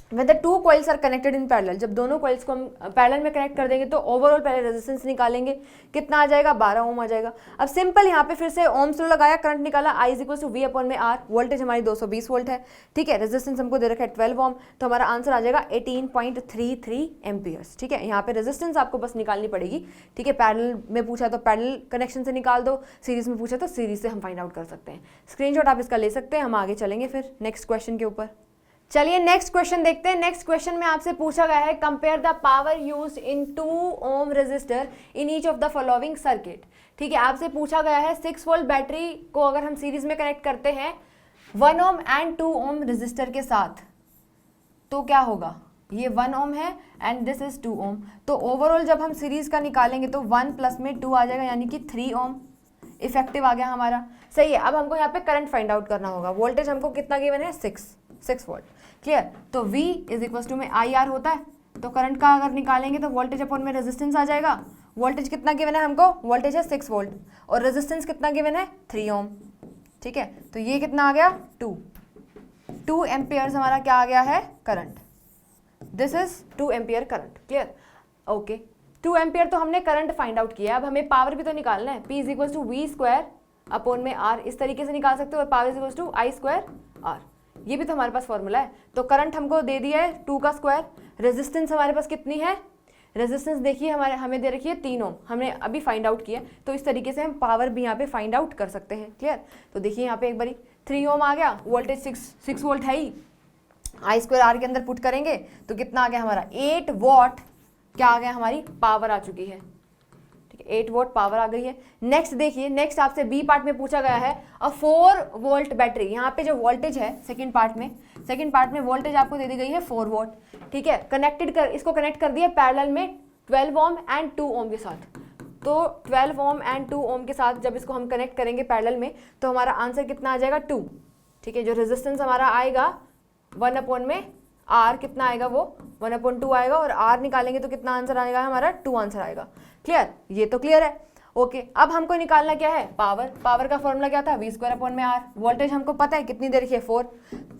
when the two coils are connected in parallel, जब दोनों कॉइल्स को हम पैरेलल में कनेक्ट कर देंगे तो ओवरऑल पहले रेजिस्टेंस निकालेंगे, कितना आ जाएगा 12 ओम आ जाएगा. अब सिंपल यहाँ पे फिर से ओम्स लॉ लगाया, करंट निकाला, I is equal to V upon में R, वोल्टेज हमारी 220 वोल्ट है. ठीक है. रेजिस्टेंस हमको दे रखा है 12 ओम, तो हमारा आंसर आ जाएगा 18.33 एम्पियर्स. ठीक है. यहाँ पे रेजिस्टेंस आपको बस निकालनी पड़ेगी. ठीक है. पैरेलल में पूछा तो पैरेलल कनेक्शन से निकाल दो, सीरीज में पूछा तो सीरीज से हम फाइंड आउट कर सकते हैं. स्क्रीनशॉट आप इसका ले सकते हैं. हम आगे चलेंगे फिर नेक्स्ट क्वेश्चन के ऊपर. चलिए नेक्स्ट क्वेश्चन देखते हैं. नेक्स्ट क्वेश्चन में आपसे पूछा गया है compare the power used in 2 ohm resistor in each of the following circuit. ठीक है. आपसे पूछा गया है 6 वोल्ट बैटरी को अगर हम सीरीज में कनेक्ट करते हैं 1 ओम एंड 2 ओम रेजिस्टर के साथ तो क्या होगा. ये 1 ओम है एंड दिस इज 2 ओम. तो ओवरऑल जब हम सीरीज का निकालेंगे तो 1 प्लस में 2 आ जाएगा, यानी कि 3 ओम इफेक्टिव आ गया हमारा. सही है. अब हमको यहाँ पे करंट फाइंड आउट करना होगा. वोल्टेज हमको कितना गिवन है 6 वोल्ट. क्लियर. तो V इज इक्वल टू में आई आर होता है, तो करंट का अगर निकालेंगे तो वोल्टेज अपॉन में रेजिस्टेंस आ जाएगा. वोल्टेज कितना गिवन है हमको, वोल्टेज है 6 वोल्ट और रेजिस्टेंस कितना गिवन है 3 ओम. ठीक है. तो ये कितना आ गया 2 एम्पियर्स हमारा क्या आ गया है current. This is 2 ampere current. Clear. Okay. 2 ampere तो हमने करंट फाइंड आउट किया. अब हमें पावर भी तो निकालना है. P is equal to V square upon में R, इस तरीके से निकाल सकते हो. और power is equal to I square R, ये भी तो हमारे पास फॉर्मूला है. तो करंट हमको दे दिया है 2 का स्क्वायर. रेजिस्टेंस हमारे पास कितनी है, रेजिस्टेंस देखिए हमें दे रखी है 3 ओम, हमने अभी फाइंड आउट किया. तो इस तरीके से हम पावर भी यहाँ पे फाइंड आउट कर सकते हैं. क्लियर. तो देखिए यहाँ पे एक बारी 3 ओम आ गया, वोल्टेज 6 वोल्ट है ही, I स्क्वायर R के अंदर पुट करेंगे तो कितना आ गया हमारा 8 वॉट क्या आ गया हमारी पावर आ चुकी है. 8 वोल्ट पावर आ गई है. नेक्स्ट देखिए, नेक्स्ट आपसे बी पार्ट में पूछा गया है अ 4 वोल्ट बैटरी. यहाँ पे जो वोल्टेज है सेकंड पार्ट में वोल्टेज आपको दे दी गई है 4 वोल्ट. ठीक है. इसको कनेक्ट कर दिया पैरेलल में 12 ओम एंड 2 ओम के साथ. तो 12 ओम एंड 2 ओम के साथ जब इसको हम कनेक्ट करेंगे पैरेलल में तो हमारा आंसर कितना आ जाएगा 2. ठीक है. जो रेजिस्टेंस हमारा आएगा 1 अपॉन में R कितना आएगा, वो 1/2 आएगा और R निकालेंगे तो कितना आंसर आएगा हमारा 2 आंसर आएगा. क्लियर. ये तो क्लियर है. ओके. अब हमको निकालना क्या है पावर का फॉर्मूला क्या था V स्क्वायर अपॉन में R. वोल्टेज हमको पता है कितनी दे रखी है 4,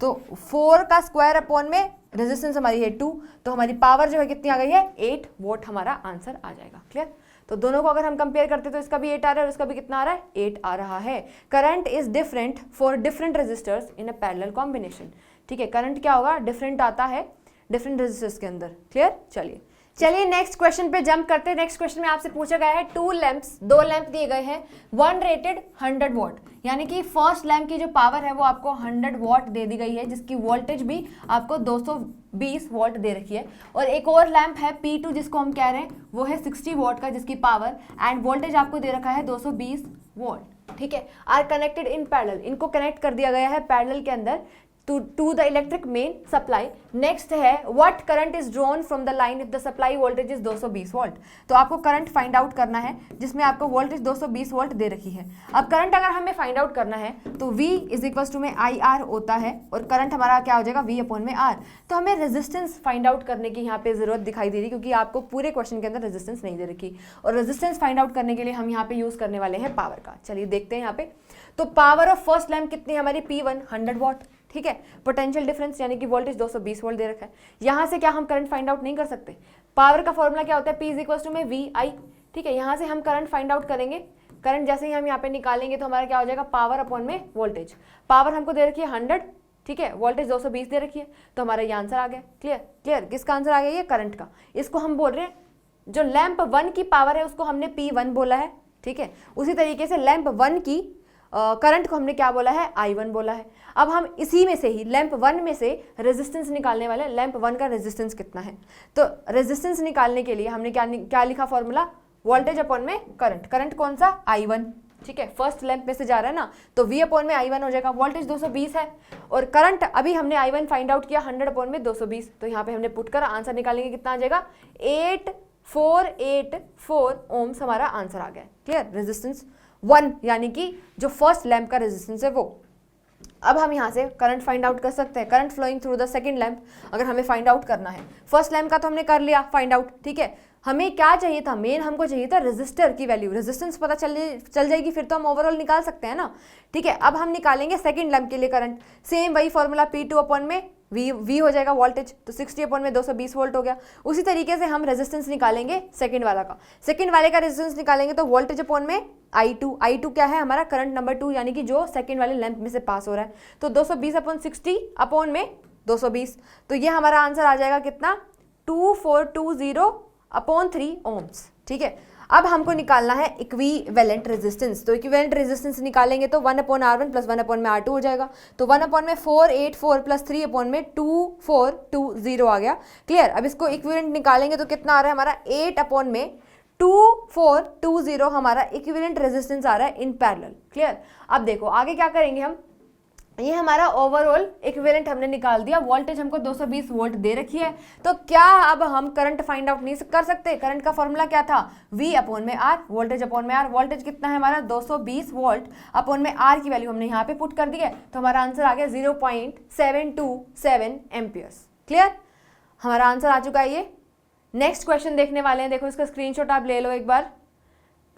तो 4 का स्क्वायर अपॉन में रेजिस्टेंस हमारी है 2, तो हमारी पावर जो है कितनी आ गई है 8 वोट हमारा आंसर आ जाएगा. क्लियर. तो दोनों को अगर हम कंपेयर करते तो इसका भी 8 आ रहा है और इसका भी कितना आ रहा है 8 आ रहा है. Current is different for different resistors in a parallel combination. ठीक है. करंट क्या होगा डिफरेंट आता है डिफरेंट रेजिस्टर्स के अंदर. क्लियर. चलिए नेक्स्ट क्वेश्चन पे जंप करते हैं. नेक्स्ट क्वेश्चन में आपसे पूछा गया है 2 लैंप्स, 2 लैंप दिए गए हैं, 1 रेटेड 100 वॉट, यानी कि फर्स्ट लैंप की जो पावर है वो आपको 100 वॉट दे दी गई है, जिसकी वोल्टेज भी आपको 220 वॉट दे रखी है. और एक और लैंप है P2 जिसको हम कह रहे हैं वो है 60 वॉट का, जिसकी पावर एंड वोल्टेज आपको दे रखा है 220 वॉट. ठीक है. आर कनेक्टेड इन पैरेलल, इनको कनेक्ट कर दिया गया है पैरेलल के अंदर to the electric main supply. Next है what current is drawn from the line if the supply voltage is 220 volt. तो आपको करंट फाइंड आउट करना है जिसमें आपको वोल्टेज 220 वोल्ट दे रखी है. अब करंट अगर हमें फाइंड आउट करना है तो V इज इक्वल टू में आई आर होता है और करंट हमारा क्या हो जाएगा V अपॉन में R. तो हमें रेजिस्टेंस फाइंड आउट करने की यहाँ पे जरूरत दिखाई दे रही, क्योंकि आपको पूरे क्वेश्चन के अंदर रेजिस्टेंस नहीं दे रखी, और रेजिस्टेंस फाइंड आउट करने के लिए हम यहाँ पे यूज करने वाले हैं पावर का. चलिए देखते हैं यहाँ पे. तो पावर ऑफ फर्स्ट लैंप कितनी है हमारी P1 100 वॉट. ठीक है. पोटेंशियल डिफरेंस यानी कि वोल्टेज 220 वोल्ट दे रखा है. यहाँ से क्या हम करंट फाइंड आउट नहीं कर सकते. पावर का फॉर्मूला क्या होता है P इज इक्वल टू में VI. ठीक है. यहाँ से हम करंट फाइंड आउट करेंगे. करंट जैसे ही हम यहाँ पे निकालेंगे तो हमारा क्या हो जाएगा पावर अपॉन में वोल्टेज. पावर हमको दे रखी है 100. ठीक है, वोल्टेज 220 दे रखी है, तो हमारा ये आंसर आ गया। क्लियर क्लियर, किसका आंसर आ गया? ये करंट का। इसको हम बोल रहे हैं जो लैंप 1 की पावर है उसको हमने P1 बोला है, ठीक है। उसी तरीके से लैंप 1 की करंट को हमने क्या बोला है? I1 बोला है। अब हम इसी में से ही लैंप 1 में से रेजिस्टेंस निकालने वाले हैं। लैंप 1 का रेजिस्टेंस कितना है? तो रेजिस्टेंस निकालने के लिए हमने क्या लिखा फॉर्मूला? वोल्टेज अपॉन में करंट। करंट कौन सा? I1, ठीक है, फर्स्ट लैंप में से जा रहा है ना, तो V अपॉन में I1 हो जाएगा। वोल्टेज 220 है और करंट अभी हमने I1 फाइंड आउट किया 100 अपॉन में 220, तो यहाँ पे हमने पुट कर आंसर निकालेंगे, कितना आ जाएगा? 8484 ओम्स हमारा आंसर आ गया। क्लियर, रेजिस्टेंस 1 यानी कि जो फर्स्ट लैंप का रेजिस्टेंस है वो। अब हम यहाँ से करंट फाइंड आउट कर सकते हैं, current flowing through the second lamp अगर हमें फाइंड आउट करना है। फर्स्ट लैंप का तो हमने कर लिया फाइंड आउट, ठीक है। हमें क्या चाहिए था? मेन हमको चाहिए था रेजिस्टर की वैल्यू। रेजिस्टेंस पता चल जाएगी फिर तो हम ओवरऑल निकाल सकते हैं ना, ठीक है। अब हम निकालेंगे सेकंड लैंप के लिए करंट। सेम वही फॉर्मूला, P2 अपॉन में V हो जाएगा वोल्टेज, तो 60 अपॉन में 220 वोल्ट हो गया। उसी तरीके से हम रेजिस्टेंस निकालेंगे सेकंड वाला का। सेकंड वाले का रेजिस्टेंस निकालेंगे तो वोल्टेज अपॉन में I2 क्या है? हमारा करंट नंबर 2 यानी कि जो सेकंड वाले लैंप में से पास हो रहा है, तो 220 अपॉन 60 अपॉन में 220, तो ये हमारा आंसर आ जाएगा कितना? 2420 अपॉन 3 ओम्स, ठीक है। अब हमको निकालना है इक्विवेलेंट रेजिस्टेंस, तो इक्विवेलेंट रेजिस्टेंस निकालेंगे तो 1 अपॉन R1 प्लस 1 अपॉन में R2 हो जाएगा, तो 1 अपॉन में 484 प्लस 3 अपॉन में 2420 आ गया। क्लियर, अब इसको इक्विवेलेंट निकालेंगे तो कितना आ रहा है हमारा? 8 अपॉन में 2420 हमारा इक्विवेलेंट रेजिस्टेंस आ रहा है इन पैरेलल। क्लियर, अब देखो आगे क्या करेंगे हम, ये हमारा ओवरऑल इक्विवेलेंट हमने निकाल दिया। वोल्टेज हमको 220 वोल्ट दे रखी है, तो क्या अब हम करंट फाइंड आउट नहीं कर सकते? करंट का फॉर्मूला क्या था? V अपॉन में R, वोल्टेज अपॉन में R। वोल्टेज कितना है हमारा? 220 वोल्ट अपॉन में R की वैल्यू हमने यहाँ पे पुट कर दी है, तो हमारा आंसर आ गया 0.727 एम्पियर्स। क्लियर, हमारा आंसर आ चुका है ये। नेक्स्ट क्वेश्चन देखने वाले हैं, देखो इसका स्क्रीनशॉट आप ले लो एक बार।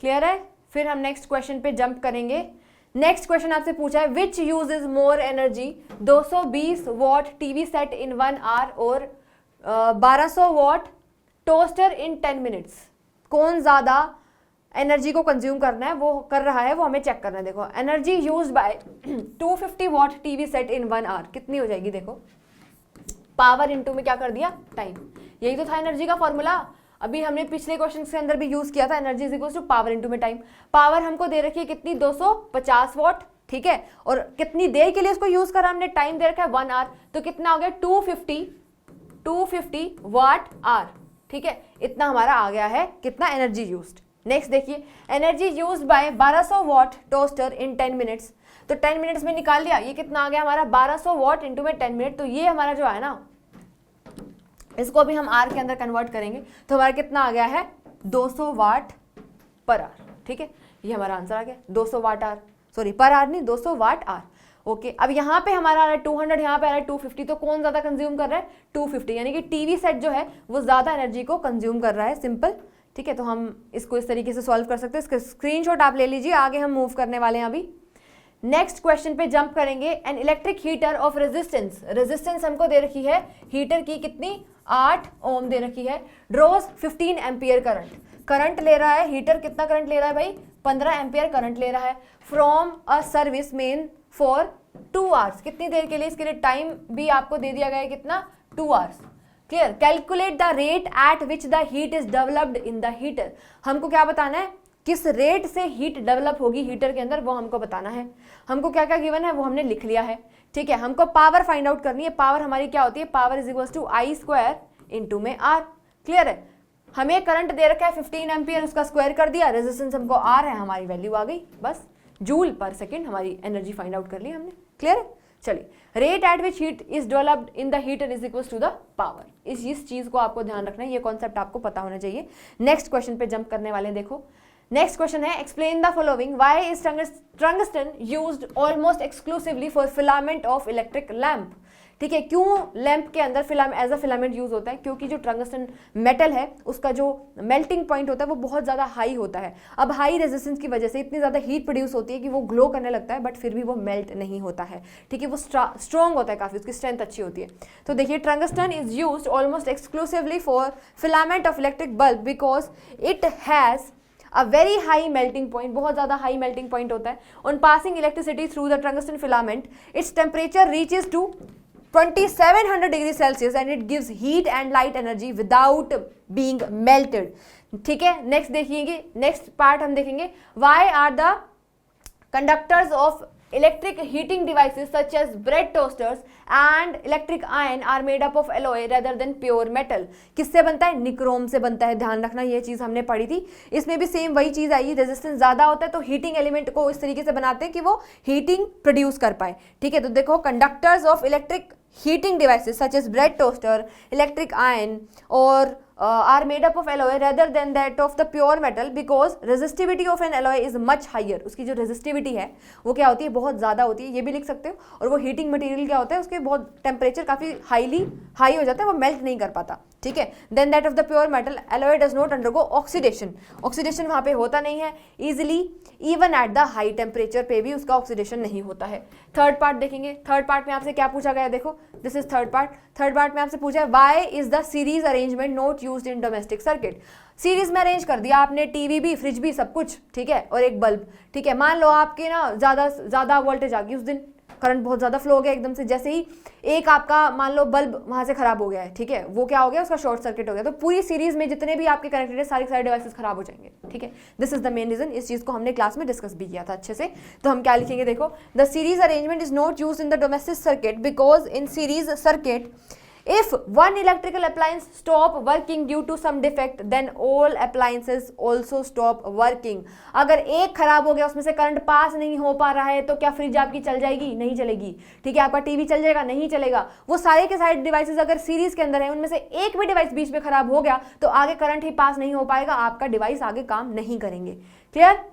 क्लियर है, फिर हम नेक्स्ट क्वेश्चन पे जंप करेंगे। नेक्स्ट क्वेश्चन आपसे पूछा है which uses more energy, 220 watt TV set in 1 hour और 1200 वॉट टोस्टर इन 10 मिनट्स। कौन ज्यादा एनर्जी को कंज्यूम करना है वो कर रहा है, वो हमें चेक करना है। देखो energy used by 250 watt TV set in 1 hour कितनी हो जाएगी? देखो पावर इनटू में क्या कर दिया? टाइम। यही तो था एनर्जी का फॉर्मूला, अभी हमने पिछले क्वेश्चन के अंदर भी यूज किया था। Energy is equal to power into में टाइम। पावर हमको दे रखी है कितनी? 250 वॉट, ठीक है, और कितनी देर के लिए इसको यूज करा हमने? टाइम दे रखा है 1 आवर, तो कितना हो गया? 250 वाट आवर, ठीक है। इतना हमारा आ गया है कितना एनर्जी यूज्ड। नेक्स्ट देखिए, energy used bye 1200 what toaster in 10 minutes, तो 10 मिनट्स में निकाल लिया। ये कितना आ गया हमारा? 1200 वॉट इंटू में 10 मिनट, तो ये हमारा जो है ना, इसको भी हम आर के अंदर कन्वर्ट करेंगे तो हमारा कितना आ गया है? 200 वाट पर आवर, ठीक है। ये हमारा आंसर आ गया 200 watt hour, sorry per hour नहीं, 200 वाट आवर। ओके, अब यहाँ पे हमारा आ रहा है 200, यहाँ पे आ रहा है 250, तो कौन ज्यादा कंज्यूम कर रहा है? 250, यानी कि टीवी सेट जो है वो ज्यादा एनर्जी को कंज्यूम कर रहा है। सिंपल, ठीक है। तो हम इसको इस तरीके से सॉल्व कर सकते हैं। इसका स्क्रीनशॉट आप ले लीजिए, आगे हम मूव करने वाले हैं अभी। नेक्स्ट क्वेश्चन पे जंप करेंगे। An electric heater of resistance, resistance हमको दे रखी है हीटर की कितनी? 8 ओम दे रखी है। ड्रॉज 15 एम्पियर करंट, करंट ले रहा है हीटर, कितना करंट ले रहा है भाई? 15 एम्पियर करंट ले रहा है। From a service main for 2 hours, कितनी देर के लिए? इसके लिए टाइम भी आपको दे दिया गया है कितना? 2 hours. Clear, calculate the rate at which the heat is developed in the heater. हमको क्या बताना है? किस रेट से हीट डेवलप होगी हीटर के अंदर, वो हमको बताना है। हमको क्या क्या गिवन है वो हमने लिख लिया है, ठीक है। हमको पावर फाइंड आउट करनी है। पावर हमारी क्या होती है? Power is equal to I square into में R। क्लियर है, हमें करंट दे रखा है 15 एम्पियर, उसका स्क्वायर कर दिया, रेजिस्टेंस हमको R है, हमारी वैल्यू आ गई, बस जूल पर सेकेंड हमारी एनर्जी फाइंड आउट कर ली हमने। क्लियर है, चलिए। Rate at which heat is developed in the heater is equal to the power. इस चीज को आपको ध्यान रखना है, ये कॉन्सेप्ट आपको पता होना चाहिए। नेक्स्ट क्वेश्चन पे जंप करने वाले हैं। देखो नेक्स्ट क्वेश्चन है, explain the following, why is tungsten used almost exclusively for filament of electric lamp. ठीक है, क्यों लैंप के अंदर एज अ फिलामेंट यूज होता है? क्योंकि जो टंगस्टन मेटल है उसका जो मेल्टिंग पॉइंट होता है वो बहुत ज़्यादा हाई होता है। अब हाई रेजिस्टेंस की वजह से इतनी ज़्यादा हीट प्रोड्यूस होती है कि वो ग्लो करने लगता है, बट फिर भी वो मेल्ट नहीं होता है। ठीक है, वो स्ट्रॉन्ग होता है काफ़ी, उसकी स्ट्रेंथ अच्छी होती है। तो देखिए, tungsten is used almost exclusively for filament of electric bulb because it has a very high melting point, बहुत ज्यादा हाई मेल्टिंग पॉइंट होता है। On passing electricity through the tungsten filament its temperature reaches to 2700 degree Celsius and it gives heat and light energy without being melted. ठीक है, next देखिएंगे, next part हम देखेंगे, why are the conductors of electric heating devices such as bread toasters and electric iron are made up of alloy rather than pure metal। किससे बनता है? Nichrome से बनता है, ध्यान रखना, ये चीज हमने पढ़ी थी। इसमें भी सेम वही चीज आई, रेजिस्टेंस ज्यादा होता है तो हीटिंग एलिमेंट को इस तरीके से बनाते हैं कि वो हीटिंग प्रोड्यूस कर पाए। ठीक है, तो देखो conductors of electric heating devices such as bread toaster, electric iron or are made up of alloy rather than that of the pure metal because resistivity of an alloy is much higher। उसकी जो resistivity है वो क्या होती है? बहुत ज़्यादा होती है, ये भी लिख सकते हो। और वो heating material क्या होता है? उसके बहुत टेम्परेचर काफ़ी हाई हो जाता है, वो मेल्ट नहीं कर पाता। ठीक है, then that of the pure metal alloy does not undergo oxidation। Oxidation वहाँ पे होता नहीं है easily, even at the high temperature पे भी उसका ऑक्सीडेशन नहीं होता है। थर्ड पार्ट देखेंगे, थर्ड पार्ट में आपसे क्या पूछा गया, देखो this is third part. Third part में आपसे पूछा है why is the series arrangement not used in domestic circuit. Series में अरेंज कर दिया आपने, टीवी भी, फ्रिज भी, सब कुछ, ठीक है, और एक बल्ब। ठीक है, मान लो आपके ना ज्यादा वोल्टेज आ गई उस दिन, करंट बहुत ज्यादा फ्लो हो गया एकदम से, जैसे ही एक आपका मान लो बल्ब वहां से खराब हो गया है, ठीक है, वो क्या हो गया, उसका शॉर्ट सर्किट हो गया, तो पूरी सीरीज में जितने भी आपके कनेक्टेड है सारे डिवाइसेस खराब हो जाएंगे। ठीक है, this is the main reason. इस चीज को हमने क्लास में डिस्कस भी किया था अच्छे से। तो हम क्या लिखेंगे, देखो the series arrangement is not used in the domestic circuit because in series circuit if one electrical appliance stop working due to some defect then all appliances also stop working। अगर एक खराब हो गया, उसमें से करंट पास नहीं हो पा रहा है, तो क्या फ्रिज आपकी चल जाएगी? नहीं चलेगी। ठीक है, आपका टीवी चल जाएगा? नहीं चलेगा। वो सारे के सारे डिवाइसेस अगर सीरीज के अंदर है, उनमें से एक भी डिवाइस बीच में खराब हो गया तो आगे करंट ही पास नहीं हो पाएगा, आपका डिवाइस आगे काम नहीं करेंगे। क्लियर?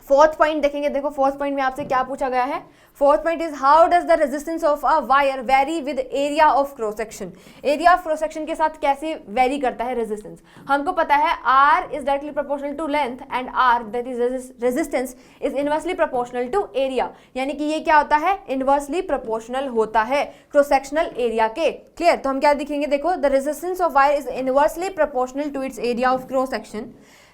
फोर्थ पॉइंट देखेंगे, देखो फोर्थ पॉइंट में आपसे क्या पूछा गया है। Fourth point is how does the resistance of a wire very with area of cross section. Area of cross section के साथ कैसे वेरी करता है रेजिस्टेंस? हमको पता है R is directly proportional to length and R that is resistance is inversely proportional to area. यानी कि ये क्या होता है? इनवर्सली प्रोपोर्शनल होता है क्रॉस सेक्शनल एरिया के। क्लियर? तो हम क्या दिखेंगे, देखो the resistance of wire is inversely proportional to its area of cross section,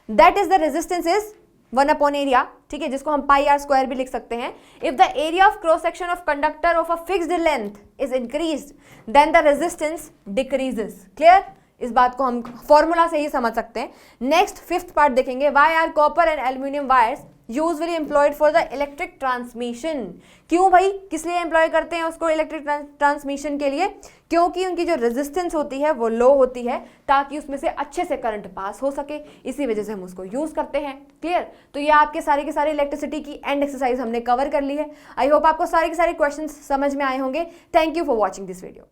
that is the resistance is 1 upon area. ठीक है, जिसको हम पाई आर स्क्वायर भी लिख सकते हैं। If the area of cross section of conductor of a fixed length is increased then the resistance decreases. Clear? इस बात को हम फॉर्मूला से ही समझ सकते हैं। नेक्स्ट फिफ्थ पार्ट देखेंगे, why are copper and aluminium wires usually employed for the electric transmission. क्यों भाई, किस लिए एम्प्लॉय करते हैं उसको इलेक्ट्रिक ट्रांसमिशन के लिए? क्योंकि उनकी जो रेजिस्टेंस होती है वो लो होती है, ताकि उसमें से अच्छे से करंट पास हो सके, इसी वजह से हम उसको यूज करते हैं। क्लियर? तो ये आपके सारे के सारे इलेक्ट्रिसिटी की एंड एक्सरसाइज हमने कवर कर ली है। आई होप आपको सारे के सारे क्वेश्चंस समझ में आए होंगे। Thank you for watching this video.